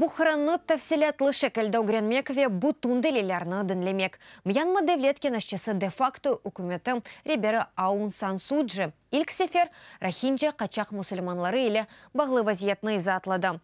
Бухранны тәфсилатлы шәкелдә үгрәнмәк бутун дәлилләрне динлемәк. Мьянма дәүләт кенәшчесе де-факто үкіметі Рибера Аун Сан Суджи ilk sefer Рохинджа качак мусульманлары ile бағлы вазиятны изатлады.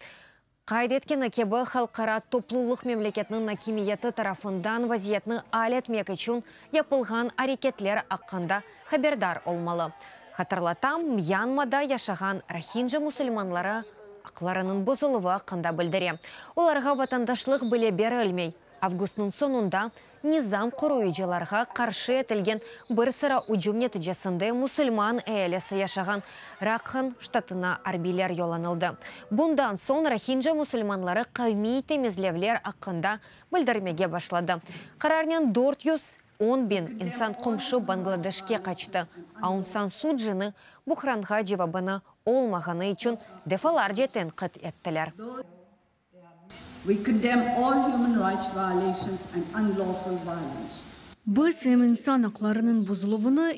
Қайд еткені кебі халқара топлулық мемлекетінің накимияты тарафындан вазиятны алетмек үшін япылған әрекетлер аққанда хабердар олмалы. Хатырлатам, Мьянмада яшаған Рохинджа мусульманлары ақларының бұзылығы ақында білдіре. Оларға ватандашлық біле бері өлмей. Августның сонында низам құруйжыларға қаршы етілген бір сыра ұжым нәтижесінде мұсылман әйелесі яшаған Ракхан штатына арбилер йоланылды. Бұндан сон Рохинджа мұсылманлары қайми темізлевлер ақында білдірмеге башлады. Қарарнен 410 бин инсан құмшы Бангладешке қачты. Аун Сан Суджины Бухранға жевабыны олмағаны үшін дефалар жетін қыт еттілер. We condemn all human rights violations and unlawful violence. Biz insan haklarının bozuluvunu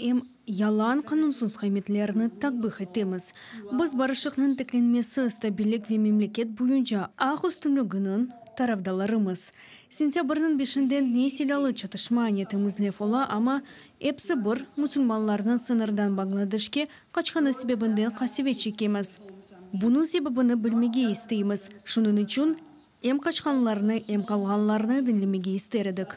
yalan kanunsuz kıymetlerini takbih etimiz. Biz barışıkның teklenmesi, stabillik ve memleket boyunca ağ üstünlüğünün tarafdalarımız. Sentyabrның 5-nden neselalı çatışma niyetimizle fola ama hepsi bir musulmanlarının sınırdan Bangladesh'ke kaçkanı sebebinden kasvet çekemiz. Bunun sebebini bilmege isteyimiz. Şunun için kaçkanlarını, kalganlarını dinlemege isterdik.